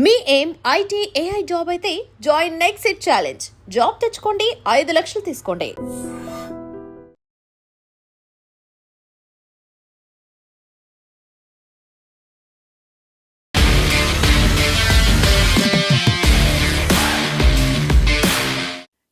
మీ ఏం IT AI job అయితే join next it challenge. Job తెచ్చుకోండి, 5 లక్షలు తీసుకోండి.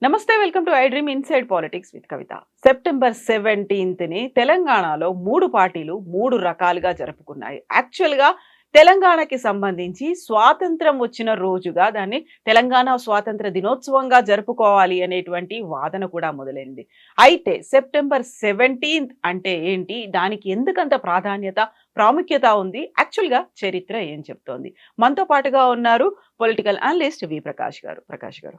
నమస్తే, welcome to iDream inside politics with Kavitha. September 17ని తెలంగాణలో 3 పార్టీలు 3 రకాలుగా జరుపుకున్నాయి. యాక్చువల్గా తెలంగాణకి సంబంధించి స్వాతంత్రం వచ్చిన రోజుగా దాన్ని తెలంగాణ స్వాతంత్ర దినోత్సవంగా జరుపుకోవాలి అనేటువంటి వాదన కూడా మొదలైంది. అయితే సెప్టెంబర్ 17 అంటే ఏంటి, దానికి ఎందుకంత ప్రాముఖ్యత ఉంది, యాక్చువల్గా చరిత్ర ఏం చెప్తోంది? మనతో పాటుగా ఉన్నారు పొలిటికల్ అనలిస్ట్ వి ప్రకాష్ గారు. ప్రకాష్ గారు,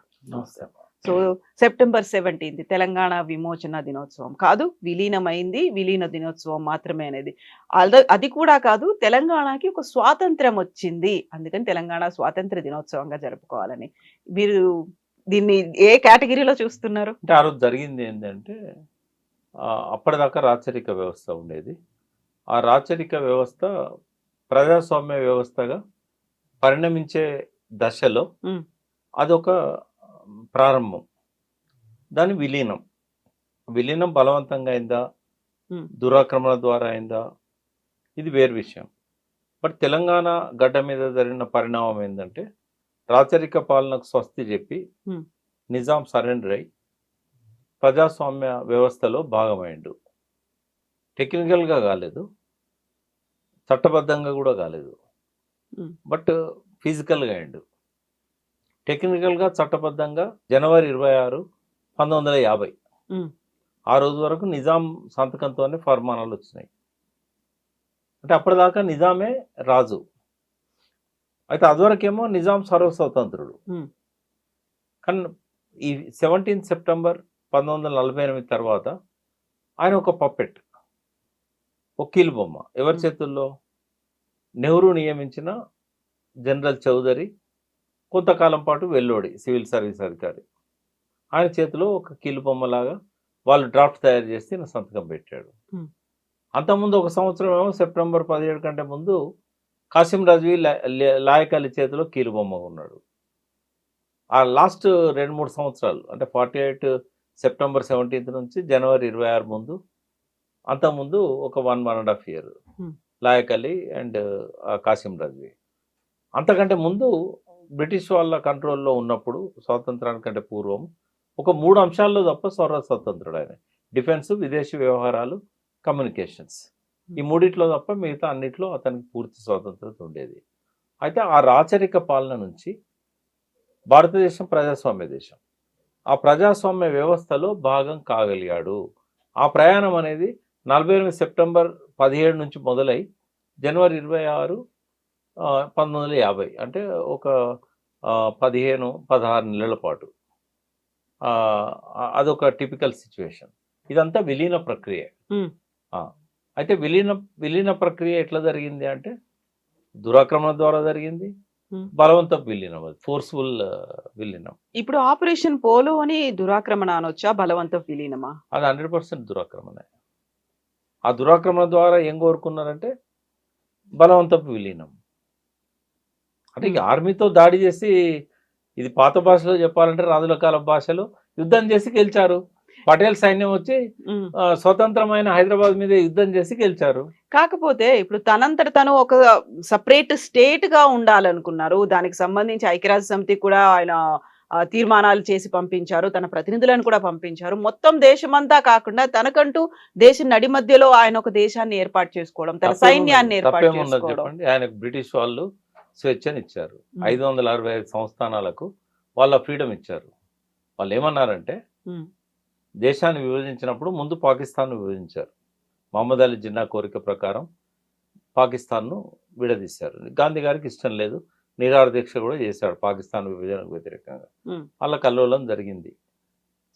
సో సెప్టెంబర్ 17 తెలంగాణ విమోచన దినోత్సవం కాదు, విలీనమైంది, విలీన దినోత్సవం మాత్రమే అనేది. అది కూడా కాదు, తెలంగాణకి ఒక స్వాతంత్రం వచ్చింది, అందుకని తెలంగాణ స్వాతంత్ర దినోత్సవంగా జరుపుకోవాలని. మీరు దీన్ని ఏ కేటగిరీలో చూస్తున్నారు? అంటే ఆ రోజు జరిగింది ఏంటంటే, అప్పటిదాకా రాచరిక వ్యవస్థ ఉండేది. ఆ రాచరిక వ్యవస్థ ప్రజాస్వామ్య వ్యవస్థగా పరిణమించే దశలో అదొక ప్రారంభం. దాని విలీనం బలవంతంగా అయిందా, దురాక్రమణ ద్వారా అయిందా, ఇది వేరు విషయం. బట్ తెలంగాణ గడ్డ మీద జరిగిన పరిణామం ఏంటంటే, రాచరిక పాలనకు స్వస్తి చెప్పి నిజాం సరెండర్ అయి ప్రజాస్వామ్య వ్యవస్థలో భాగమైండు. టెక్నికల్గా కాలేదు, చట్టబద్ధంగా కూడా కాలేదు, బట్ ఫిజికల్గా అయిండు. టెక్నికల్గా చట్టబద్ధంగా జనవరి 26, 1950 ఆ రోజు వరకు నిజాం సంతకంతోనే ఫర్మానాలు వచ్చినాయి. అంటే అప్పటిదాకా నిజామే రాజు. అయితే అదివరకేమో నిజాం సర్వస్వతంత్రుడు. కానీ ఈ 17 సెప్టెంబర్ 1948 తర్వాత ఆయన ఒక పప్పెట్, ఒక కీలుబొమ్మ. ఎవరి చేతుల్లో? నెహ్రూ నియమించిన జనరల్ చౌదరి, కొంతకాలం పాటు వెల్లోడి సివిల్ సర్వీస్ అధికారి, ఆయన చేతిలో ఒక కీలుబొమ్మలాగా వాళ్ళు డ్రాఫ్ట్ తయారు చేసి నా సంతకం పెట్టాడు. అంతకుముందు ఒక సంవత్సరం ఏమో సెప్టెంబర్ 17 కంటే ముందు కాసిం రజ్వీ లాయక్ అలీ చేతిలో కీలుబొమ్మ ఉన్నాడు. ఆ లాస్ట్ 2-3 సంవత్సరాలు అంటే 48 సెప్టెంబర్ 17 నుంచి జనవరి 26 ముందు, అంతకుముందు ఒక 1.5 year లాయక్ అలీ అండ్ కాసిం రజ్వీ. అంతకంటే ముందు బ్రిటిష్ వాళ్ళ కంట్రోల్లో ఉన్నప్పుడు, స్వాతంత్రానికంటే పూర్వం, ఒక 3 అంశాల్లో తప్ప స్వతంత్రుడు ఆయన. డిఫెన్స్, విదేశీ వ్యవహారాలు, కమ్యూనికేషన్స్, ఈ 3 తప్ప మిగతా అన్నిట్లో అతనికి పూర్తి స్వాతంత్రత ఉండేది. అయితే ఆ రాచరిక పాలన నుంచి భారతదేశం ప్రజాస్వామ్య దేశం, ఆ ప్రజాస్వామ్య వ్యవస్థలో భాగం కాగలిగాడు. ఆ ప్రయాణం అనేది 48 సెప్టెంబర్ 17 నుంచి మొదలై జనవరి 26, 1950 అంటే ఒక 15-16 నెలల పాటు అదొక టిపికల్ సిచ్యువేషన్. ఇదంతా విలీన ప్రక్రియ. అయితే విలీన ప్రక్రియ ఎట్లా జరిగింది అంటే, దురాక్రమణ ద్వారా జరిగింది, బలవంతపు విలీనం, అది ఫోర్స్ఫుల్ విలీనం. ఇప్పుడు ఆపరేషన్ పోలో అని దురాక్రమణ అనొచ్చా, బలవంతపు విలీనమా? అది 100% దురాక్రమణ. ఆ దురాక్రమణ ద్వారా ఏం కోరుకున్నారంటే బలవంతపు విలీనం. అంటే ఆర్మీతో దాడి చేసి, ఇది పాత భాషలో చెప్పాలంటే రాజుల కాల భాషలో, యుద్ధం చేసి గెలిచారు. పటేల్ సైన్యం వచ్చి స్వతంత్రమైన హైదరాబాద్ మీద యుద్ధం చేసి గెలిచారు. కాకపోతే ఇప్పుడు తనంతట తను ఒక సపరేట్ స్టేట్ గా ఉండాలనుకున్నారు. దానికి సంబంధించి ఐక్యరాజ్య సమితి కూడా ఆయన తీర్మానాలు చేసి పంపించారు, తన ప్రతినిధులను కూడా పంపించారు. మొత్తం దేశమంతా కాకుండా తనకంటూ దేశం నడి మధ్యలో ఆయన ఒక దేశాన్ని ఏర్పాటు చేసుకోవడం, తన సైన్యాన్ని ఏర్పాటు చేసుకోవడం. ఆయనకు బ్రిటిష్ వాళ్ళు స్వేచ్ఛను ఇచ్చారు. 565 సంస్థానాలకు వాళ్ళ ఫ్రీడమ్ ఇచ్చారు. వాళ్ళు ఏమన్నారంటే, దేశాన్ని విభజించినప్పుడు ముందు పాకిస్తాన్ను విభజించారు. మహమ్మద్ అలీ జిన్నా కోరిక ప్రకారం పాకిస్తాన్ను విడదీశారు. గాంధీ గారికి ఇష్టం లేదు, నిరాహార దీక్ష కూడా చేశాడు పాకిస్తాన్ విభజనకు వ్యతిరేకంగా. వాళ్ళ కల్లోలం జరిగింది.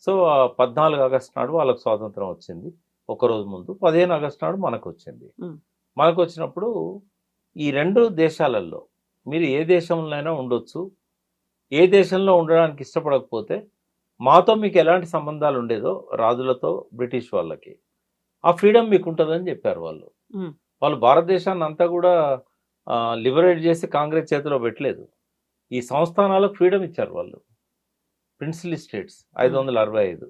సో 14 ఆగస్టు నాడు వాళ్ళకు స్వాతంత్రం వచ్చింది. ఒకరోజు ముందు 15 ఆగస్టు నాడు మనకు వచ్చింది. మనకు వచ్చినప్పుడు ఈ 2 దేశాలలో మీరు ఏ దేశంలోనైనా ఉండొచ్చు, ఏ దేశంలో ఉండడానికి ఇష్టపడకపోతే మాతో మీకు ఎలాంటి సంబంధాలు ఉండేదో రాజులతో, బ్రిటిష్ వాళ్ళకి, ఆ ఫ్రీడమ్ మీకు ఉంటుందని చెప్పారు వాళ్ళు. వాళ్ళు భారతదేశాన్ని అంతా కూడా లిబరేట్ చేసి కాంగ్రెస్ చేతిలో పెట్టలేదు. ఈ సంస్థానాలకు ఫ్రీడమ్ ఇచ్చారు వాళ్ళు. Princely states 565.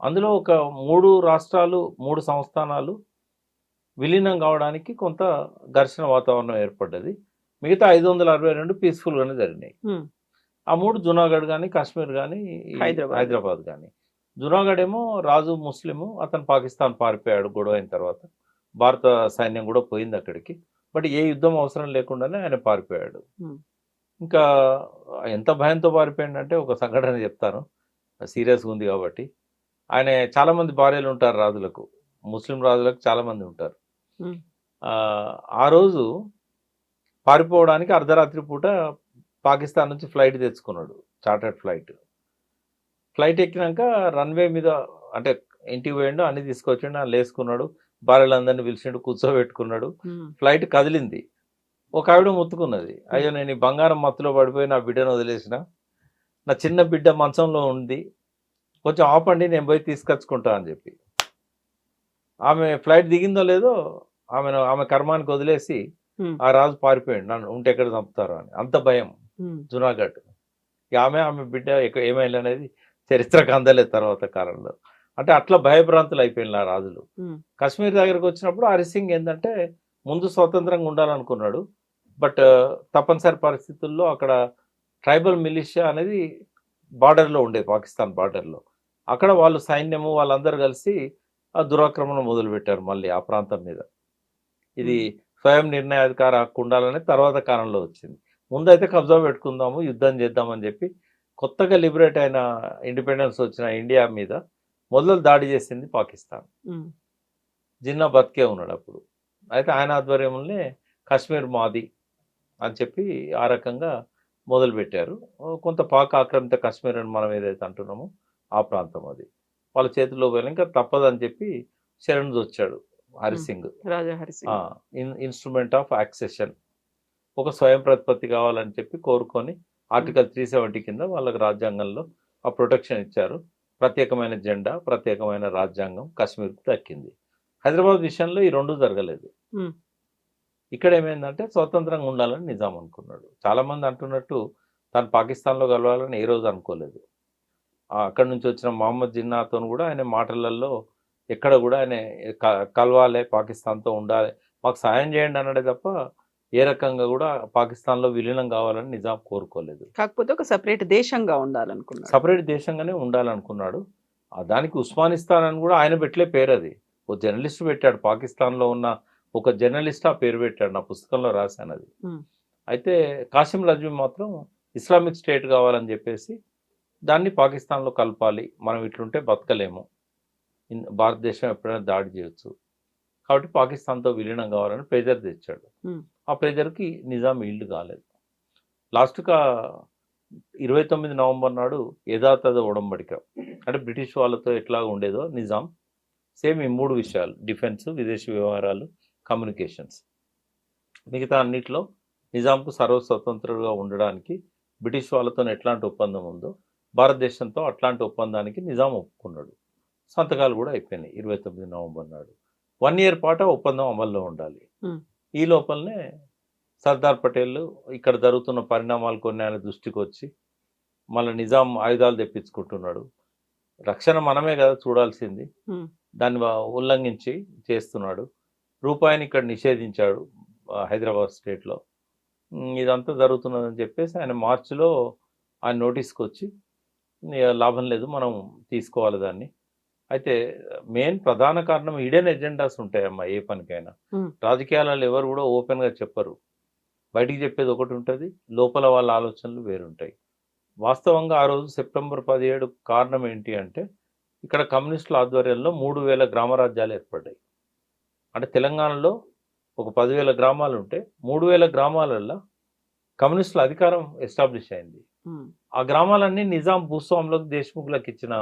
అందులో ఒక 3 రాష్ట్రాలు 3 సంస్థానాలు విలీనం కావడానికి కొంత ఘర్షణ వాతావరణం ఏర్పడ్డది. మిగతా 562 పీస్ఫుల్గానే జరిగినాయి. ఆ 3 జునాగఢ్ కానీ, కాశ్మీర్ కానీ, హైదరాబాద్ కానీ. జునాగఢ్ ఏమో రాజు ముస్లిము, అతను పాకిస్తాన్ పారిపోయాడు గొడవ అయిన తర్వాత. భారత సైన్యం కూడా పోయింది అక్కడికి. బట్ ఏ యుద్ధం అవసరం లేకుండానే ఆయన పారిపోయాడు. ఇంకా ఎంత భయంతో పారిపోయాడంటే ఒక సంఘటన చెప్తాను, సీరియస్గా ఉంది కాబట్టి. ఆయన చాలామంది భార్యలు ఉంటారు రాజులకు, ముస్లిం రాజులకు చాలామంది ఉంటారు. ఆ రోజు పారిపోవడానికి అర్ధరాత్రి పూట పాకిస్తాన్ నుంచి ఫ్లైట్ తెచ్చుకున్నాడు, చార్టర్డ్ ఫ్లైట్ ఎక్కినాక రన్వే మీద అంటే ఇంటికి పోయిండు, అన్ని తీసుకొచ్చిండు, అని లేసుకున్నాడు, భార్యలందరినీ పిలిచిండు, కూర్చోబెట్టుకున్నాడు. ఫ్లైట్ కదిలింది, ఒక ఆవిడ ముత్తుకున్నది, అయ్యో నేను ఈ బంగారం మత్తులో పడిపోయి నా బిడ్డను వదిలేసిన, నా చిన్న బిడ్డ మంచంలో ఉంది, కొంచెం ఆపండి నేను పోయి తీసుకొచ్చుకుంటా అని చెప్పి. ఆమె ఫ్లైట్ దిగిందో లేదో ఆమె కర్మానికి వదిలేసి ఆ రాజు పారిపోయాడు, నన్ను ఉంటే ఎక్కడ చంపుతారు అని. అంత భయం జునాగఢ్. ఆమె బిడ్డ ఏమైంది అనేది చరిత్రకు అందలేదు తర్వాత కాలంలో. అంటే అట్లా భయభ్రాంతులు అయిపోయిన ఆ రాజులు. కాశ్మీర్ దగ్గరకు వచ్చినప్పుడు హరిసింగ్ ఏంటంటే ముందు స్వతంత్రంగా ఉండాలనుకున్నాడు. బట్ తప్పనిసరి పరిస్థితుల్లో అక్కడ ట్రైబల్ మిలిషియా అనేది బార్డర్లో ఉండే, పాకిస్తాన్ బార్డర్లో. అక్కడ వాళ్ళు సైన్యము వాళ్ళందరూ కలిసి ఆ దురాక్రమణ మొదలుపెట్టారు మళ్ళీ ఆ ప్రాంతం మీద. ఇది స్వయం నిర్ణయాధికార హక్కు ఉండాలనే తర్వాత కాలంలో వచ్చింది. ముందైతే కబ్జా పెట్టుకుందాము, యుద్ధం చేద్దామని చెప్పి కొత్తగా లిబరేట్ అయిన ఇండిపెండెన్స్ వచ్చిన ఇండియా మీద మొదలు దాడి చేసింది పాకిస్తాన్. జిన్నా బతికే ఉన్నాడు అప్పుడు. అయితే ఆయన ఆధ్వర్యంలోనే కాశ్మీర్ మాది అని చెప్పి ఆ రకంగా మొదలుపెట్టారు. కొంత పాక్ ఆక్రమిత కాశ్మీర్ అని మనం ఏదైతే అంటున్నామో ఆ ప్రాంతం అది వాళ్ళ చేతిలో పోయినా ఇంకా తప్పదని చెప్పి శరణ్ వచ్చాడు హరిసింగ్. రాజా హరిసింగ్ ఇన్స్ట్రుమెంట్ ఆఫ్ యాక్సెషన్, ఒక స్వయం ప్రతిపత్తి కావాలని చెప్పి కోరుకొని ఆర్టికల్ 370 కింద వాళ్ళకి రాజ్యాంగంలో ఆ ప్రొటెక్షన్ ఇచ్చారు. ప్రత్యేకమైన జెండా, ప్రత్యేకమైన రాజ్యాంగం కాశ్మీర్కు దక్కింది. హైదరాబాద్ విషయంలో ఈ రెండు జరగలేదు. ఇక్కడ ఏమైందంటే స్వతంత్రంగా ఉండాలని నిజాం అనుకున్నాడు. చాలామంది అంటున్నట్టు తాను పాకిస్తాన్లో కలవాలని ఏ రోజు అనుకోలేదు. అక్కడి నుంచి వచ్చిన మహమ్మద్ జిన్నాతో కూడా ఆయన మాటలలో ఎక్కడ కూడా ఆయన కలవాలి, పాకిస్తాన్తో ఉండాలి, మాకు సాయం చేయండి అన్నాడే తప్ప ఏ రకంగా కూడా పాకిస్తాన్లో విలీనం కావాలని నిజాం కోరుకోలేదు. కాకపోతే ఒక సపరేట్ దేశంగా ఉండాలనుకున్నాడు, సపరేట్ దేశంగానే ఉండాలనుకున్నాడు. దానికి ఉస్మానిస్తాన్ అని కూడా ఆయన పెట్టలే పేరు, అది ఓ జర్నలిస్ట్ పెట్టాడు. పాకిస్తాన్లో ఉన్న ఒక జర్నలిస్ట్ ఆ పేరు పెట్టాడు, నా పుస్తకంలో రాశాను అది. అయితే కాసిం రజ్వీ మాత్రం ఇస్లామిక్ స్టేట్ కావాలని చెప్పేసి దాన్ని పాకిస్తాన్లో కలపాలి, మనం ఇట్లుంటే బతకలేము, భారతదేశం ఎప్పుడైనా దాడి చేయొచ్చు, కాబట్టి పాకిస్తాన్తో విలీనం కావాలని ప్రెజర్ తెచ్చాడు. ఆ ప్రెజర్కి నిజాం ఈల్డ్ కాలేదు. లాస్ట్గా 29 నవంబర్ నాడు యథాతథ ఉడంబడిక, అంటే బ్రిటిష్ వాళ్ళతో ఎట్లా ఉండేదో నిజాం సేమ్ ఈ 3 విషయాలు, డిఫెన్స్, విదేశీ వ్యవహారాలు, కమ్యూనికేషన్స్, మిగతా అన్నిట్లో నిజాంకు సర్వస్వతంత్రుడుగా ఉండడానికి బ్రిటిష్ వాళ్ళతో ఎట్లాంటి ఒప్పందం ఉందో భారతదేశంతో అట్లాంటి ఒప్పందానికి నిజాం ఒప్పుకున్నాడు. సంతకాలు కూడా అయిపోయినాయి 29 నవంబర్ నాడు. 1 year పాటు ఒప్పందం అమల్లో ఉండాలి. ఈ లోపలనే సర్దార్ పటేల్ ఇక్కడ జరుగుతున్న పరిణామాలు కొన్ని ఆయన దృష్టికి వచ్చి మళ్ళీ నిజాం ఆయుధాలు తెప్పించుకుంటున్నాడు. రక్షణ మనమే కదా చూడాల్సింది, దాన్ని ఉల్లంఘించి చేస్తున్నాడు. రూపాయిని ఇక్కడ నిషేధించాడు హైదరాబాద్ స్టేట్లో. ఇదంతా జరుగుతున్నదని చెప్పేసి ఆయన మార్చిలో ఆయన నోటీస్కి వచ్చి లాభం లేదు, మనం తీసుకోవాలి దాన్ని. అయితే మెయిన్ ప్రధాన కారణం హిడెన్ ఎజెండాస్ ఉంటాయమ్మా ఏ పనికైనా. రాజకీయాలలో ఎవరు కూడా ఓపెన్గా చెప్పరు, బయటికి చెప్పేది ఒకటి ఉంటుంది, లోపల వాళ్ళ ఆలోచనలు వేరుంటాయి. వాస్తవంగా ఆ రోజు సెప్టెంబర్ 17 కారణం ఏంటి అంటే ఇక్కడ కమ్యూనిస్టుల ఆధ్వర్యంలో 3000 గ్రామ రాజ్యాలు ఏర్పడ్డాయి. అంటే తెలంగాణలో ఒక 10,000 గ్రామాలు ఉంటే 3000 గ్రామాలలో కమ్యూనిస్టుల అధికారం ఎస్టాబ్లిష్ అయింది. ఆ గ్రామాలన్నీ నిజాం భూస్వాములకు, దేశ్ముఖులకు ఇచ్చిన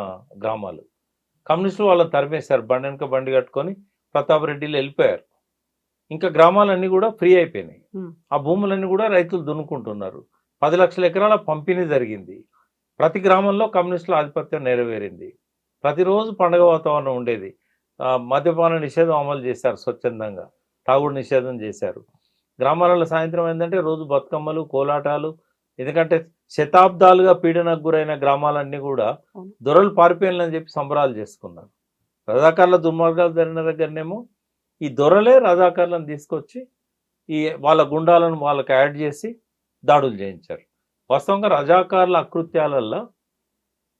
గ్రామాలు. కమ్యూనిస్టులు వాళ్ళని తరిమేశారు, బండి వెనుక బండి కట్టుకొని ప్రతాప్ రెడ్డిలు వెళ్ళిపోయారు. ఇంకా గ్రామాలన్నీ కూడా ఫ్రీ అయిపోయినాయి. ఆ భూములన్నీ కూడా రైతులు దున్నుకుంటున్నారు. 10 లక్షల ఎకరాల పంపిణీ జరిగింది. ప్రతి గ్రామంలో కమ్యూనిస్టుల ఆధిపత్యం నెరవేరింది. ప్రతిరోజు పండగ వాతావరణం ఉండేది. మద్యపాన నిషేధం అమలు చేశారు, స్వచ్ఛందంగా తాగుడు నిషేధం చేశారు. గ్రామాలలో సాయంత్రం ఏంటంటే రోజు బతుకమ్మలు, కోలాటాలు, ఎందుకంటే శతాబ్దాలుగా పీడనకు గురైన గ్రామాలన్నీ కూడా అవును. దొరలు పారిపోయాలని చెప్పి సంబరాలు చేసుకున్నారు. రజాకార్ల దుర్మార్గాలు జరిగిన దగ్గరనేమో ఈ దొరలే రజాకార్లను తీసుకొచ్చి ఈ వాళ్ళ గుండాలను వాళ్ళకి యాడ్ చేసి దాడులు చేయించారు. వాస్తవంగా రజాకార్ల అకృత్యాలల్లో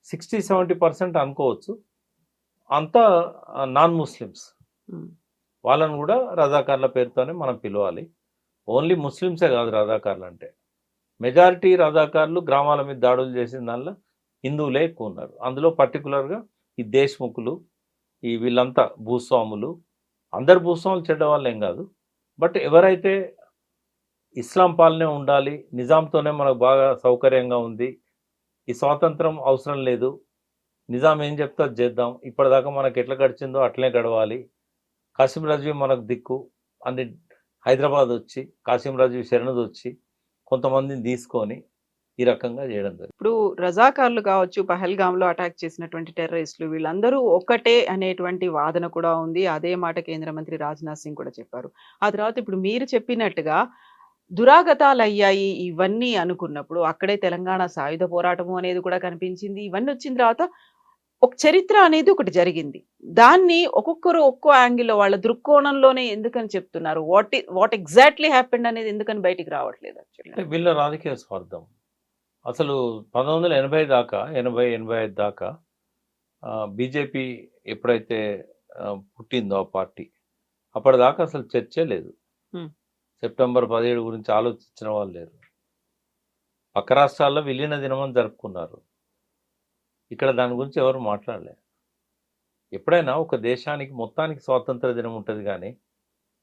60-70% అనుకోవచ్చు అంతా నాన్ ముస్లిమ్స్. ఉమ్, వాళ్ళను కూడా రజాకార్ల పేరుతోనే మనం పిలవాలి. ఓన్లీ ముస్లిమ్సే కాదు రజాకార్లు అంటే. మెజారిటీ రజాకార్లు గ్రామాల మీద దాడులు చేసిన దానిలో హిందువులే ఎక్కువ ఉన్నారు. అందులో పర్టికులర్గా ఈ దేశ్ముఖులు, ఈ వీళ్ళంతా భూస్వాములు, అందరు భూస్వాములు చెడ్డవాళ్ళు ఏం కాదు. బట్ ఎవరైతే ఇస్లాం పాలనే ఉండాలి, నిజాంతోనే మనకు బాగా సౌకర్యంగా ఉంది, ఈ స్వాతంత్రం అవసరం లేదు, నిజాం ఏం చెప్తే అది చేద్దాం, ఇప్పటిదాకా మనకు ఎట్లా గడిచిందో అట్లనే గడవాలి, కాసిం రజ్వీ మనకు దిక్కు అని హైదరాబాద్ వచ్చి కాసిం రజ్వీ శరణుది వచ్చి కొంతమందిని తీసుకొని ఈ రకంగా చేయడం జరిగింది. ఇప్పుడు రజాకార్లు కావచ్చు, పహల్గామ్లో అటాక్ చేసినటువంటి టెర్రరిస్టులు వీళ్ళందరూ ఒకటే అనేటువంటి వాదన కూడా ఉంది. అదే మాట కేంద్ర మంత్రి రాజ్నాథ్ సింగ్ కూడా చెప్పారు. ఆ తర్వాత ఇప్పుడు మీరు చెప్పినట్టుగా దురాగతాలు అయ్యాయి ఇవన్నీ అనుకున్నప్పుడు అక్కడే తెలంగాణ సాయుధ పోరాటము అనేది కూడా కనిపించింది. ఇవన్నీ వచ్చిన తర్వాత ఒక చరిత్ర అనేది ఒకటి జరిగింది. దాన్ని ఒక్కొక్కరు ఒక్కో యాంగిల్లో వాళ్ళ దృక్కోణంలోనే ఎందుకని చెప్తున్నారు? వాట్ ఎగ్జాక్ట్లీ హ్యాపెండ్ అనేది ఎందుకని బయటికి రావట్లేదు యాక్చువల్గా? అంటే వీళ్ళ రాజకీయ స్వార్థం. అసలు 1980 దాకా 80-85 దాకా బీజేపీ ఎప్పుడైతే పుట్టిందో ఆ పార్టీ, అప్పటిదాకా అసలు చర్చే లేదు. Hmm. సెప్టెంబర్ 17 గురించి ఆలోచించిన వాళ్ళు లేరు. పక్క రాష్ట్రాల్లో విలీన దినమని జరుపుకున్నారు. ఇక్కడ దాని గురించి ఎవరు మాట్లాడలేదు. ఎప్పుడైనా ఒక దేశానికి మొత్తానికి స్వాతంత్ర దినం ఉంటుంది, కానీ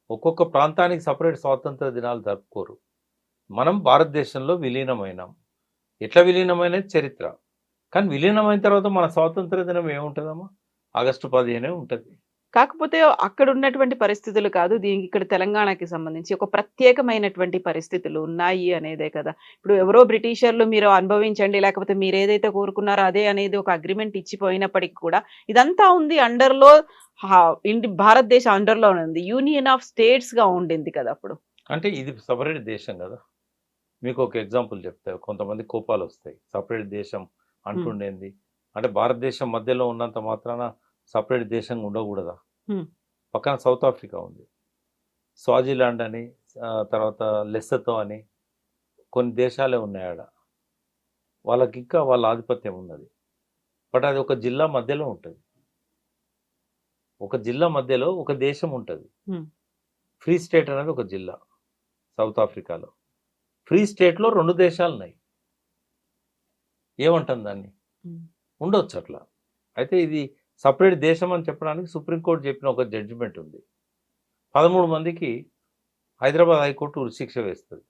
ఒక్కొక్క ప్రాంతానికి సపరేట్ స్వాతంత్ర దినాలు జరుపుకోరు. మనం భారతదేశంలో విలీనమైనాం. ఎట్లా విలీనమైనది చరిత్ర. కానీ విలీనమైన తర్వాత మన స్వాతంత్ర దినం ఏముంటుందమ్మా? ఆగస్టు 15 ఉంటుంది. కాకపోతే అక్కడ ఉన్నటువంటి పరిస్థితులు కాదు, దీనికి ఇక్కడ తెలంగాణకి సంబంధించి ఒక ప్రత్యేకమైనటువంటి పరిస్థితులు ఉన్నాయి అనేదే కదా. ఇప్పుడు ఎవరో బ్రిటిషర్లు మీరు అనుభవించండి, లేకపోతే మీరు ఏదైతే కోరుకున్నారో అదే అనేది ఒక అగ్రిమెంట్ ఇచ్చిపోయినప్పటికీ కూడా ఇదంతా ఉంది అండర్లో, భారతదేశం అండర్లోనే ఉంది, యూనియన్ ఆఫ్ స్టేట్స్ గా ఉండింది కదా అప్పుడు. అంటే ఇది సపరేట్ దేశం కదా. మీకు ఒక ఎగ్జాంపుల్ చెప్తా, కొంతమంది కోపాలు వస్తాయి. సపరేట్ దేశం అంటుండేంది అంటే భారతదేశం మధ్యలో ఉన్నంత మాత్రాన సపరేట్ దేశంగా ఉండకూడదా? పక్కన సౌత్ ఆఫ్రికా ఉంది, స్వాజిలాండ్ అని, తర్వాత లెస్సతో అని కొన్ని దేశాలే ఉన్నాయి ఆడ. వాళ్ళకి ఇంకా వాళ్ళ ఆధిపత్యం ఉన్నది. బట్ అది ఒక జిల్లా మధ్యలో ఉంటుంది. ఒక జిల్లా మధ్యలో ఒక దేశం ఉంటుంది. ఫ్రీ స్టేట్ అనేది ఒక జిల్లా సౌత్ ఆఫ్రికాలో. ఫ్రీ స్టేట్లో 2 దేశాలు ఉన్నాయి. ఏమంటాం దాన్ని? ఉండొచ్చు అట్లా. అయితే ఇది సపరేట్ దేశం అని చెప్పడానికి సుప్రీంకోర్టు చెప్పిన ఒక జడ్జిమెంట్ ఉంది. 13 మందికి హైదరాబాద్ హైకోర్టు ఉరిశిక్ష వేస్తుంది.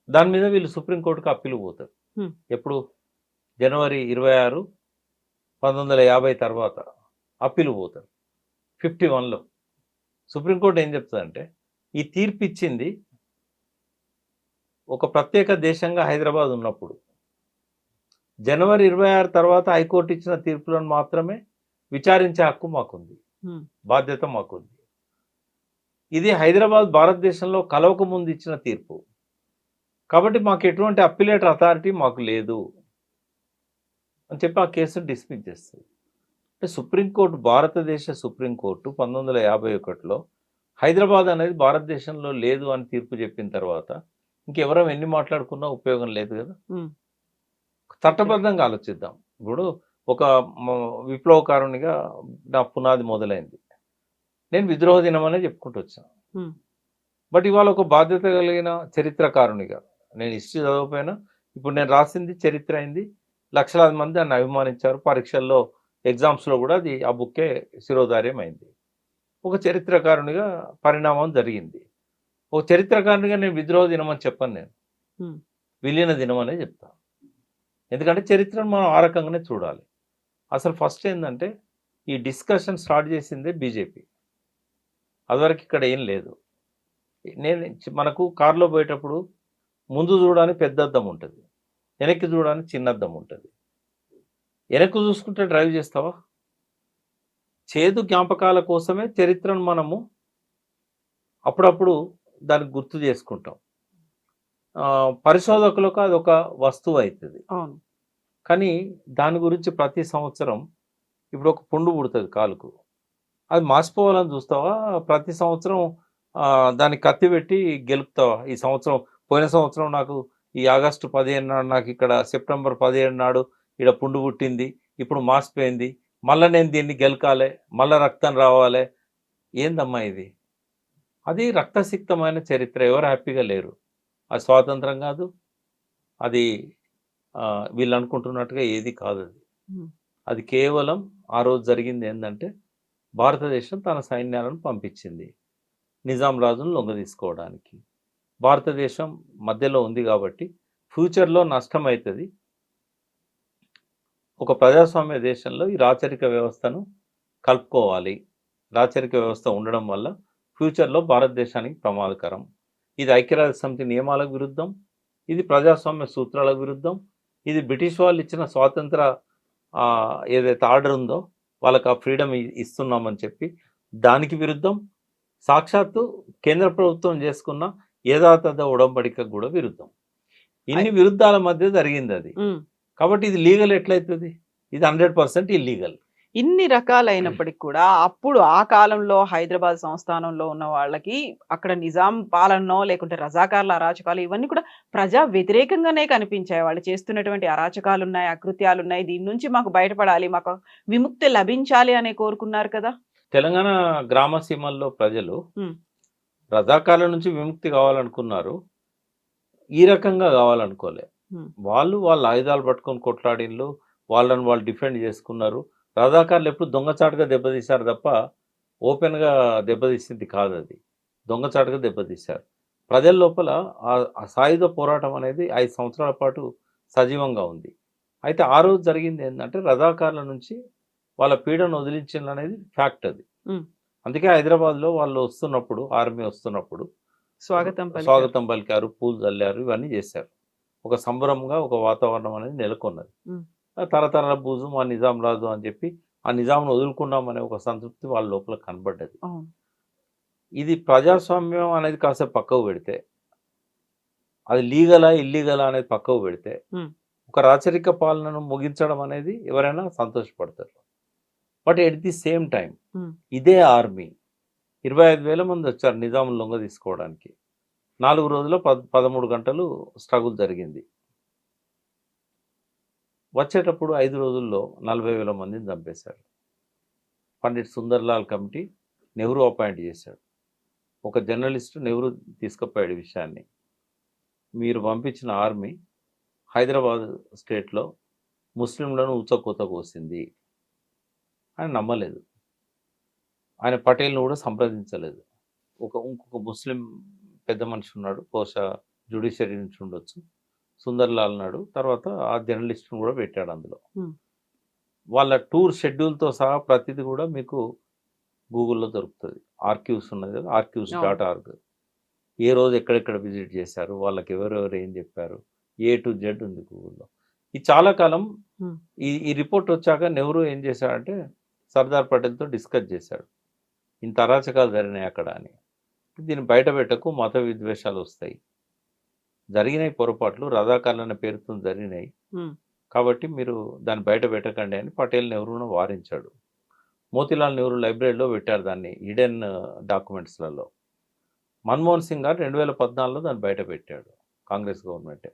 దాని మీద వీళ్ళు సుప్రీంకోర్టుకి అప్పీలు పోతారు. ఎప్పుడు? జనవరి 26, 1950 తర్వాత అప్పీలు పోతారు. 51లో సుప్రీంకోర్టు ఏం చెప్తుందంటే, ఈ తీర్పు ఇచ్చింది ఒక ప్రత్యేక దేశంగా హైదరాబాద్ ఉన్నప్పుడు. జనవరి 26 తర్వాత హైకోర్టు ఇచ్చిన తీర్పులను మాత్రమే విచారించే హక్కు మాకుంది, బాధ్యత మాకుంది. ఇది హైదరాబాద్ భారతదేశంలో కలవక ముందు ఇచ్చిన తీర్పు కాబట్టి మాకు ఎటువంటి అప్పీలేటర్ అథారిటీ మాకు లేదు అని చెప్పి ఆ కేసును డిస్మిస్ చేస్తుంది. అంటే సుప్రీంకోర్టు, భారతదేశ సుప్రీంకోర్టు 1951లో హైదరాబాద్ అనేది భారతదేశంలో లేదు అని తీర్పు చెప్పిన తర్వాత ఇంకెవరం ఎన్ని మాట్లాడుకున్నా ఉపయోగం లేదు కదా. చట్టబద్ధంగా ఆలోచిద్దాం. ఇప్పుడు ఒక విప్లవకారునిగా నా పునాది మొదలైంది. నేను విద్రోహ దినం అనే చెప్పుకుంటూ వచ్చాను. బట్ ఇవాళ ఒక బాధ్యత కలిగిన చరిత్రకారునిగా, నేను హిస్టరీ చదవకపోయినా ఇప్పుడు నేను రాసింది చరిత్ర అయింది. లక్షలాది మంది దాన్ని అభిమానించారు. పరీక్షల్లో, ఎగ్జామ్స్లో కూడా అది ఆ బుక్కే శిరోధార్యం అయింది. ఒక చరిత్రకారునిగా పరిణామం జరిగింది. ఒక చరిత్రకారునిగా నేను విద్రోహ దినం అని చెప్పను, నేను విలీన దినం అనే చెప్తాను. ఎందుకంటే చరిత్రను మనం ఆ రకంగానే చూడాలి. అసలు ఫస్ట్ ఏంటంటే ఈ డిస్కషన్ స్టార్ట్ చేసిందే బీజేపీ. అదివరకు ఇక్కడ ఏం లేదు. మనకు కారులో పోయేటప్పుడు ముందు చూడడానికి పెద్ద అద్దం ఉంటుంది, వెనక్కి చూడడానికి చిన్న అద్దం ఉంటుంది. వెనక్కి చూసుకుంటే డ్రైవ్ చేస్తావా? చేదు జ్ఞాపకాల కోసమే చరిత్రను మనము అప్పుడప్పుడు దానికి గుర్తు చేసుకుంటాం. పరిశోధకులకు అది ఒక వస్తువు అవుతుంది. అవును. కానీ దాని గురించి ప్రతి సంవత్సరం ఇప్పుడు ఒక పుండు పుడుతుంది కాలుకు, అది మాసిపోవాలని చూస్తావా? ప్రతి సంవత్సరం దానికి కత్తి పెట్టి గెలుపుతావా? ఈ సంవత్సరం, పోయిన సంవత్సరం నాకు ఈ ఆగస్టు 15 నాడు, నాకు ఇక్కడ సెప్టెంబర్ 17 నాడు ఇక్కడ పుండు పుట్టింది, ఇప్పుడు మాసిపోయింది, మళ్ళీ నేను దీన్ని గెలకాలి, మళ్ళీ రక్తం రావాలి. ఏందమ్మా ఇది? అది రక్తసిక్తమైన చరిత్ర. ఎవరు హ్యాపీగా లేరు. అది స్వాతంత్రం కాదు, అది వీళ్ళు అనుకుంటున్నట్టుగా ఏది కాదు. అది అది కేవలం ఆ రోజు జరిగింది ఏంటంటే, భారతదేశం తన సైన్యాలను పంపించింది నిజాం రాజును లొంగ తీసుకోవడానికి. భారతదేశం మధ్యలో ఉంది కాబట్టి ఫ్యూచర్లో నష్టం అవుతుంది. ఒక ప్రజాస్వామ్య దేశంలో ఈ రాచరిక వ్యవస్థను కలుపుకోవాలి. రాచరిక వ్యవస్థ ఉండడం వల్ల ఫ్యూచర్లో భారతదేశానికి ప్రమాదకరం. ఇది ఐక్యరాజ్య సమితి నియమాలకు విరుద్ధం, ఇది ప్రజాస్వామ్య సూత్రాలకు విరుద్ధం, ఇది బ్రిటిష్ వాళ్ళు ఇచ్చిన స్వాతంత్ర ఏదైతే ఆర్డర్ ఉందో వాళ్ళకి ఆ ఫ్రీడమ్ ఇస్తున్నామని చెప్పి దానికి విరుద్ధం. సాక్షాత్తు కేంద్ర ప్రభుత్వం చేసుకున్న యథాతథ ఉడంబడికకు కూడా విరుద్ధం. ఇన్ని విరుద్ధాల మధ్య జరిగింది అది. కాబట్టి ఇది లీగల్ ఎట్లయితుంది? ఇది 100% ఇల్లీగల్. ఇన్ని రకాలైనప్పటికీ కూడా అప్పుడు ఆ కాలంలో హైదరాబాద్ సంస్థానంలో ఉన్న వాళ్ళకి అక్కడ నిజాం పాలనో లేకుంటే రజాకార్ల అరాచకాలు ఇవన్నీ కూడా ప్రజా వ్యతిరేకంగానే కనిపించాయి. వాళ్ళు చేస్తున్నటువంటి అరాచకాలు ఉన్నాయి, అకృత్యాలు ఉన్నాయి, దీని నుంచి మాకు బయటపడాలి, మాకు విముక్తి లభించాలి అనే కోరుకున్నారు కదా. తెలంగాణ గ్రామ సీమల్లో ప్రజలు రజాకార్ల నుంచి విముక్తి కావాలనుకున్నారు, ఈ రకంగా కావాలనుకోలే. వాళ్ళ ఆయుధాలు పట్టుకొని కొట్లాడిన్లు, వాళ్ళని వాళ్ళు డిఫెండ్ చేసుకున్నారు. రజాకార్లు ఎప్పుడు దొంగచాటుగా దెబ్బతీశారు తప్ప ఓపెన్గా దెబ్బతీసింది కాదు. అది దొంగచాటుగా దెబ్బతీశారు. ప్రజల లోపల ఆ సాయుధ పోరాటం అనేది 5 సంవత్సరాల పాటు సజీవంగా ఉంది. అయితే ఆ రోజు జరిగింది ఏంటంటే, రజాకార్ల నుంచి వాళ్ళ పీడను వదిలించింది అనేది ఫ్యాక్ట్. అది అందుకే హైదరాబాద్లో వాళ్ళు వస్తున్నప్పుడు, ఆర్మీ వస్తున్నప్పుడు స్వాగతం పలికారు, పూలు చల్లారు, ఇవన్నీ చేశారు. ఒక సంబరంగా ఒక వాతావరణం అనేది నెలకొన్నది. తరతరాల బూజు మా నిజాం రాజు అని చెప్పి ఆ నిజాంను వదులుకున్నామనే ఒక సంతృప్తి వాళ్ళ లోపల కనబడ్డది. ఇది ప్రజాస్వామ్యం అనేది కాసేపు పక్కకు పెడితే, అది లీగలా ఇల్లీగలా అనేది పక్కకు పెడితే, ఒక రాచరిక పాలనను ముగించడం అనేది ఎవరైనా సంతోషపడతారు. But at the same time ఇదే ఆర్మీ 25,000 మంది వచ్చారు నిజాం లొంగ తీసుకోవడానికి. 4 రోజుల్లో 13 గంటలు స్ట్రగుల్ జరిగింది. వచ్చేటప్పుడు 5 రోజుల్లో 40,000 మందిని చంపేశారు. పండిట్ సుందర్లాల్ కమిటీ నెహ్రూ అపాయింట్ చేశాడు. ఒక జర్నలిస్టు నెహ్రూ తీసుకుపోయాడు విషయాన్ని. మీరు పంపించిన ఆర్మీ హైదరాబాద్ స్టేట్లో ముస్లింలను ఊచకోత కోసింది అని నమ్మలేదు. ఆయన పటేల్ను కూడా సంప్రదించలేదు. ఇంకొక ముస్లిం పెద్ద మనిషి ఉన్నాడు, బహుశా జ్యుడిషియరీ నుంచి ఉండొచ్చు, సుందర్లాల్ నాడు. తర్వాత ఆ జర్నలిస్ట్ను కూడా పెట్టాడు అందులో. వాళ్ళ టూర్ షెడ్యూల్తో సహా ప్రతిదీ కూడా మీకు గూగుల్లో దొరుకుతుంది. ఆర్క్యూస్ ఉన్నది కదా, archives.org. ఏ రోజు ఎక్కడెక్కడ విజిట్ చేశారు, వాళ్ళకి ఎవరెవరు ఏం చెప్పారు, A to Z ఉంది గూగుల్లో. ఇది చాలా కాలం. ఈ రిపోర్ట్ వచ్చాక నెహ్రూ ఏం చేశాడంటే సర్దార్ పటేల్తో డిస్కస్ చేశాడు, ఇంత అరాచకాలు జరిగినాయి అక్కడ అని. దీన్ని బయట పెట్టకు, మత విద్వేషాలు వస్తాయి, జరిగినాయి పొరపాట్లు, రజాకార్ల పేరుతో జరిగినాయి, కాబట్టి మీరు దాన్ని బయట పెట్టకండి అని పటేల్ నెహ్రూను వారించాడు. మోతీలాల్ నెహ్రూ లైబ్రరీలో పెట్టారు దాన్ని, హిడెన్ డాక్యుమెంట్స్లలో. మన్మోహన్ సింగ్ గారు 2014లో దాన్ని బయట పెట్టాడు, కాంగ్రెస్ గవర్నమెంటే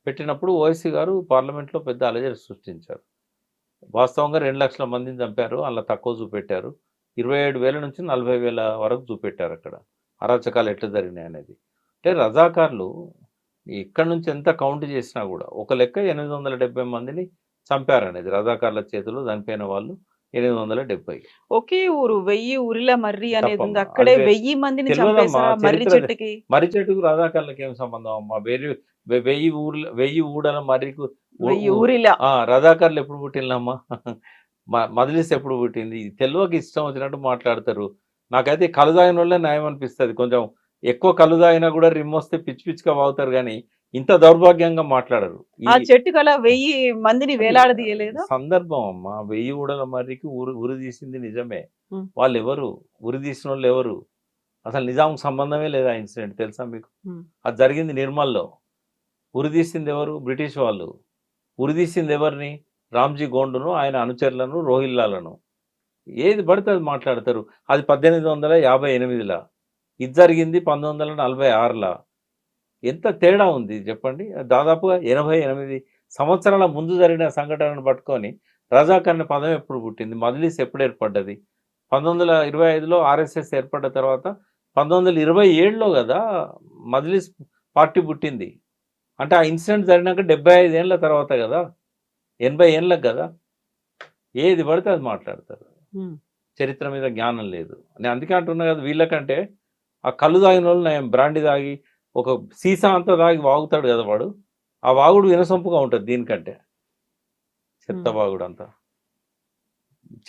పెట్టినప్పుడు. ఓవైసీ గారు పార్లమెంట్లో పెద్ద అలజడి సృష్టించారు. వాస్తవంగా 2 లక్షల మందిని చంపారు, అలా తక్కువ చూపెట్టారు. 27,000 నుంచి 40,000 వరకు చూపెట్టారు అక్కడ అరాచకాలు ఎట్లా జరిగినాయి అనేది. అంటే రజాకార్లు ఇక్కడి నుంచి ఎంత కౌంట్ చేసినా కూడా ఒక లెక్క 870 మందిని చంపారనేది. రజాకార్ల చేతిలో చనిపోయిన వాళ్ళు 870. ఒకే ఊరు 1000 ఊరిల మర్రి అనేది ఉంది, అక్కడే 1000 మందిని చంపేశారు. మర్రి చెట్టుకి మర్రి చెట్టుకు రజాకార్లకి ఏం సంబంధం అమ్మా? 1000 ఊడల మర్రికి ఊరిలా రజాకార్లు ఎప్పుడు పుట్టినమ్మా? మజ్లిస్ ఎప్పుడు పుట్టింది? తెలివకి ఇష్టం వచ్చినట్టు మాట్లాడతారు. నాకైతే కళ్ళు తాగిన వాళ్ళే న్యాయం అనిపిస్తుంది. కొంచెం ఎక్కువ కళ్ళు తాగినా కూడా రిమ్ వస్తే పిచ్చి పిచ్చిగా వాగుతారు, కానీ ఇంత దౌర్భాగ్యంగా మాట్లాడరు. ఆ చెట్టు కల 1000 మందిని వేలాడదీయలేదు సందర్భం అమ్మా. 1000 ఊడల మర్రికి ఉరి తీసింది నిజమే. వాళ్ళు ఎవరు? ఉరి తీసిన వాళ్ళు ఎవరు? అసలు నిజాంకు సంబంధమే లేదు ఆ ఇన్సిడెంట్, తెలుసా మీకు? Hmm. అది జరిగింది నిర్మల్లో. ఉరిదీసింది ఎవరు? బ్రిటిష్ వాళ్ళు. ఉరిదీసింది ఎవరిని? రామ్జీ గోండును, ఆయన అనుచరులను, రోహిల్లాలను. ఏది పడితే అది మాట్లాడతారు. అది 1858లా, ఇది జరిగింది 1946లా. ఎంత తేడా ఉంది చెప్పండి. దాదాపుగా 88 సంవత్సరాల ముందు జరిగిన సంఘటనను పట్టుకొని రజాక్ అనే పదం ఎప్పుడు పుట్టింది, మజ్లిస్ ఎప్పుడు ఏర్పడ్డది? 1925లో ఆర్ఎస్ఎస్ ఏర్పడ్డ తర్వాత 1927లో కదా మజ్లిస్ పార్టీ పుట్టింది. అంటే ఆ ఇన్సిడెంట్ జరిగినాక 75 ఏళ్ళ తర్వాత కదా, 80 ఏళ్ళకి కదా. ఏది పడితే అది మాట్లాడతారు. Hmm. చరిత్ర మీద జ్ఞానం లేదు. నేను అందుకే అంటున్నా కదా, వీళ్ళకంటే ఆ కళ్ళు తాగిన వాళ్ళు నేను బ్రాండి తాగి ఒక సీసా అంతా తాగి వాగుతాడు కదా వాడు, ఆ వాగుడు వినసొంపుగా ఉంటుంది దీనికంటే. చెత్త వాగుడు అంతా.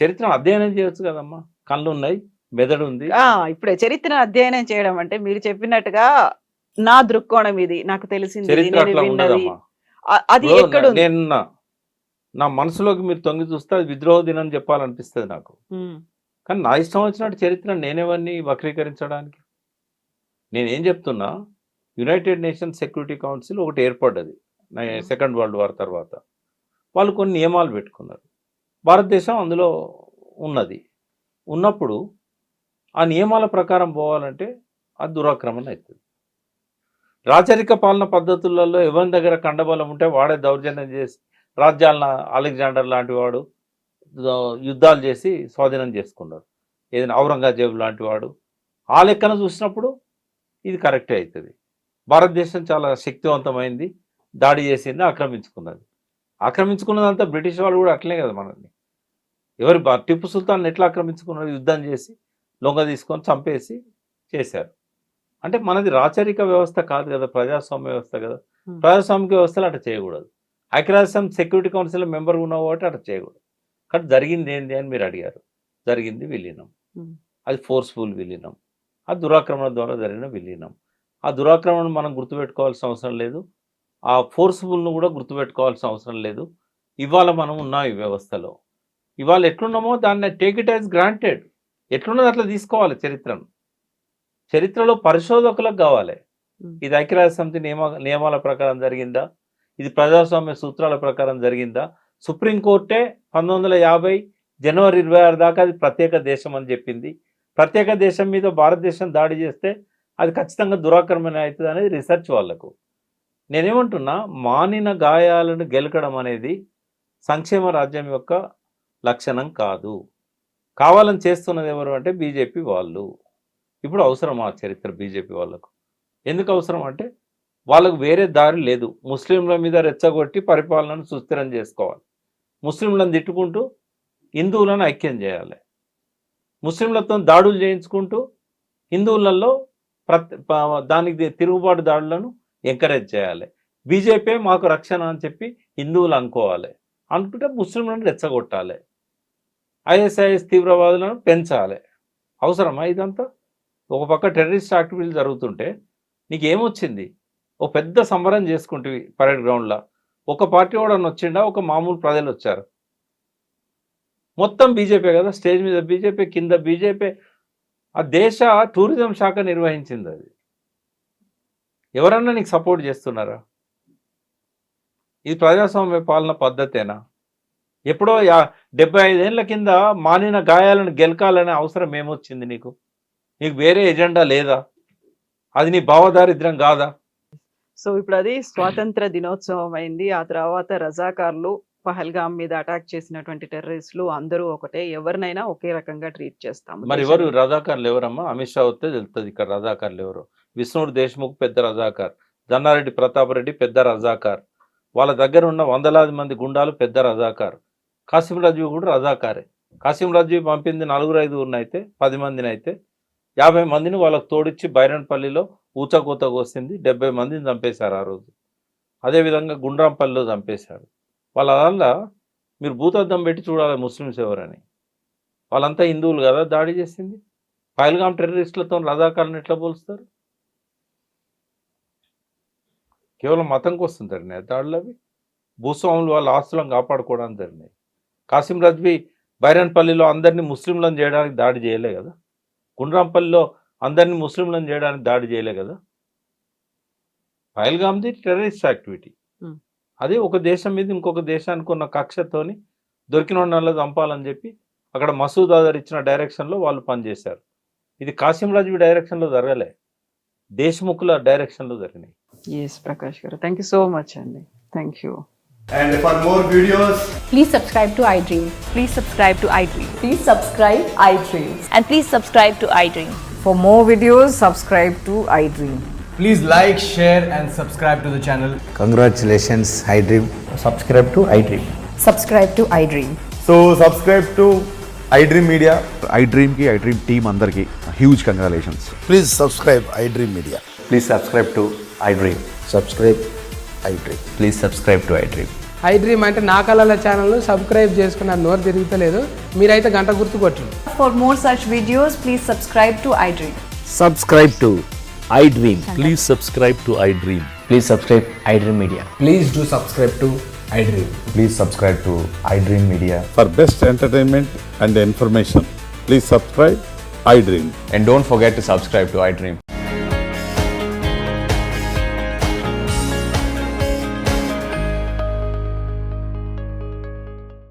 చరిత్ర అధ్యయనం చేయొచ్చు కదమ్మా, కళ్ళు ఉన్నాయి, మెదడు ఉంది. ఇప్పుడే చరిత్ర అధ్యయనం చేయడం అంటే మీరు చెప్పినట్టుగా నా దృక్కోణం ఇది, నాకు తెలిసింది ఇది, చరిత్ర నేను అట్లా విన్నది. ఉండదమ్మా. అది ఇప్పుడు ఎక్కడ ఉంది? నేను నా మనసులోకి మీరు తొంగి చూస్తే అది విద్రోహ దినం చెప్పాలనిపిస్తుంది నాకు. కానీ నా ఇష్టం వచ్చినట్టు చరిత్ర నేనేవన్నీ వక్రీకరించడానికి. నేనేం చెప్తున్నా, యునైటెడ్ నేషన్స్ సెక్యూరిటీ కౌన్సిల్ ఒకటి ఏర్పడ్డది సెకండ్ వరల్డ్ వార్ తర్వాత. వాళ్ళు కొన్ని నియమాలు పెట్టుకున్నారు. భారతదేశం అందులో ఉన్నది. ఉన్నప్పుడు ఆ నియమాల ప్రకారం పోవాలంటే అది దురాక్రమణ అవుతుంది. రాచరిక పాలన పద్ధతులలో ఎవరి దగ్గర కండబలం ఉంటే వాడే దౌర్జన్యం చేసి రాజ్యాలను అలెగ్జాండర్ లాంటి వాడు యుద్ధాలు చేసి స్వాధీనం చేసుకున్నారు. ఏదైనా ఔరంగజేబు లాంటి వాడు. ఆ లెక్కన చూసినప్పుడు ఇది కరెక్టే అవుతుంది. భారతదేశం చాలా శక్తివంతమైంది, దాడి చేసింది, ఆక్రమించుకున్నది. ఆక్రమించుకున్నదంతా బ్రిటిష్ వాళ్ళు కూడా అట్లే కదా మనల్ని. టిప్పు సుల్తాన్ ఎట్లా ఆక్రమించుకున్నారు? యుద్ధం చేసి లొంగ తీసుకొని చంపేసి చేశారు. అంటే మనది రాచరిక వ్యవస్థ కాదు కదా, ప్రజాస్వామ్య వ్యవస్థ కదా. ప్రజాస్వామిక వ్యవస్థలు అట్లా చేయకూడదు. ఐక్యరాజ్యసమితి సెక్యూరిటీ కౌన్సిల్ మెంబర్ ఉన్నావు కాబట్టి అట్లా చేయకూడదు. కానీ జరిగింది ఏంటి అని మీరు అడిగారు. జరిగింది విలీనం. అది ఫోర్స్ఫుల్ విలీనం. ఆ దురాక్రమణ ద్వారా జరిగిన విలీనం. ఆ దురాక్రమణను మనం గుర్తుపెట్టుకోవాల్సిన అవసరం లేదు. ఆ ఫోర్స్ఫుల్ను కూడా గుర్తుపెట్టుకోవాల్సిన అవసరం లేదు. ఇవాళ మనం ఉన్నాం ఈ వ్యవస్థలో. ఇవాళ ఎట్లున్నామో దాన్ని టేక్ ఇట్ యాజ్ గ్రాంటెడ్. ఎట్లున్నది అట్లా తీసుకోవాలి చరిత్రను. చరిత్రలో పరిశోధకులకు కావాలి, ఇది ఐక్యరాజ్యసమితి నియమాల ప్రకారం జరిగిందా, ఇది ప్రజాస్వామ్య సూత్రాల ప్రకారం జరిగిందా. సుప్రీంకోర్టే 1950 జనవరి 26 దాకా అది ప్రత్యేక దేశం అని చెప్పింది. ప్రత్యేక దేశం మీద భారతదేశం దాడి చేస్తే అది ఖచ్చితంగా దురాక్రమణ అవుతుంది అనేది రీసెర్చ్ వాళ్లకు. నేనేమంటున్నా, మానిన గాయాలను గెలకడం అనేది సంక్షేమ రాజ్యం యొక్క లక్షణం కాదు. కావాలని చేస్తున్నది ఎవరు అంటే బీజేపీ వాళ్ళు. ఇప్పుడు అవసరం ఆ చరిత్ర బీజేపీ వాళ్ళకు. ఎందుకు అవసరం అంటే వాళ్ళకు వేరే దారి లేదు. ముస్లింల మీద రెచ్చగొట్టి పరిపాలనను సుస్థిరం చేసుకోవాలి. ముస్లింలను తిట్టుకుంటూ హిందువులను ఐక్యం చేయాలి. ముస్లింలతో దాడులు చేయించుకుంటూ హిందువులలో దానికి తిరుగుబాటు దాడులను ఎంకరేజ్ చేయాలి. బీజేపీ మాకు రక్షణ అని చెప్పి హిందువులు అనుకోవాలి. అనుకుంటే ముస్లింలను రెచ్చగొట్టాలి, ఐఎస్ఐఎస్ తీవ్రవాదులను పెంచాలి. అవసరమా ఇదంతా? ఒక పక్క టెర్రరిస్ట్ యాక్టివిటీలు జరుగుతుంటే నీకేమొచ్చింది? ఓ పెద్ద సంబరం చేసుకుంటే పరేడ్ గ్రౌండ్లో ఒక పార్టీ వాడు వచ్చిండా, ఒక మామూలు ప్రజలు వచ్చారు? మొత్తం బీజేపీ కదా, స్టేజ్ మీద బీజేపీ, కింద బీజేపీ. ఆ దేశ టూరిజం శాఖ నిర్వహించింది అది. ఎవరన్నా నీకు సపోర్ట్ చేస్తున్నారా? ఇది ప్రజాస్వామ్య పాలన పద్ధతేనా? ఎప్పుడో 75 ఏళ్ళ కింద మానిన గాయాలను గెలకాలనే అవసరం ఏమొచ్చింది నీకు? నీకు వేరే ఎజెండా లేదా? అది నీ భావదారిద్ర్యం కాదా? సో ఇప్పుడు అది స్వాతంత్ర దినోత్సవం అయింది. ఆ తర్వాత రజాకార్లు పహల్గామ్ మీద అటాక్ చేసినటువంటి టెర్రరిస్టులు అందరూ ఒకటే, ఎవరినైనా ఒకే రకంగా ట్రీట్ చేస్తాము. మరి ఎవరు రజాకార్లు ఎవరమ్మా? అమిత్ షా వస్తే తెలుస్తుంది ఇక్కడ రజాకార్లు ఎవరు. విష్ణుడు దేశ్ముఖ్ పెద్ద రజాకార్, జన్నారెడ్డి ప్రతాప్ రెడ్డి పెద్ద రజాకార్, వాళ్ళ దగ్గర ఉన్న వందలాది మంది గుండాలు పెద్ద రజాకార్. కాసిం రాజు కూడా రజాకారే. కాసిం రాజు పంపింది 4-5 అయితే 10 మందిని అయితే 50 మందిని వాళ్ళకు తోడిచ్చి బైరన్పల్లిలో ఊచకోత కోసింది, 70 మందిని చంపేశారు ఆ రోజు. అదేవిధంగా గుండ్రాంపల్లిలో చంపేశారు. వాళ్ళ వల్ల మీరు భూతద్దం పెట్టి చూడాలి ముస్లిమ్స్ ఎవరని. వాళ్ళంతా హిందువులు కదా దాడి చేసింది. పహల్గామ్ టెర్రరిస్టులతో రజాకార్లను ఎట్లా పోలుస్తారు? కేవలం మతంకి వస్తుంది జరిగినాయి దాడులు. అవి భూస్వాములు వాళ్ళ ఆస్తులను కాపాడుకోవడానికి జరిగినాయి. కాసిం రజ్వీ బైరన్పల్లిలో అందరినీ ముస్లింలను చేయడానికి దాడి చేయలే కదా. గుండ్రాంపల్లిలో అందరిని ముస్లింలను చేయడానికి దాడి చేయలే కదా. పహల్గామ్ది టెర్రరిస్ట్ యాక్టివిటీ. Hmm. అదే ఒక దేశం మీద ఇంకొక దేశానికి ఉన్న కక్షతోని దొరికిన వాళ్ళ చంపాలని చెప్పి అక్కడ మసూద్ అజర్ ఇచ్చిన డైరెక్షన్లో వాళ్ళు పనిచేశారు. ఇది కాసిం రాజ్వీ డైరెక్షన్లో జరగలే, దేశ్ముఖ్ల డైరెక్షన్లో జరిగినాయి. ఎస్ ప్రకాష్ గారు, థ్యాంక్ యూ సో మచ్ అండి. Thank you. And for more videos, Please subscribe to iDream. Please subscribe to iDream. Please subscribe iDream. And please subscribe to iDream. For more videos, subscribe to iDream. please like, share and subscribe to the channel. Congratulations, iDream. Subscribe to iDream. Subscribe to iDream. So subscribe to iDream Media. iDream की iDream team अंदर की huge congratulations. Please subscribe iDream Media. Please subscribe to iDream. Subscribe iDream. Please subscribe to iDream. iDream అంటే నా కళల ఛానల్ను subscribe చేసుకున్నారు, నోరు తిరుగుతలేదు. మీరైతే గంట గుర్తు కొట్టండి. For more such videos, please subscribe to iDream. Subscribe to iDream. Please subscribe to iDream. Please subscribe iDream Media. Please do subscribe to iDream. Please subscribe to iDream Media. For best entertainment and information, please subscribe iDream. And don't forget to subscribe to iDream.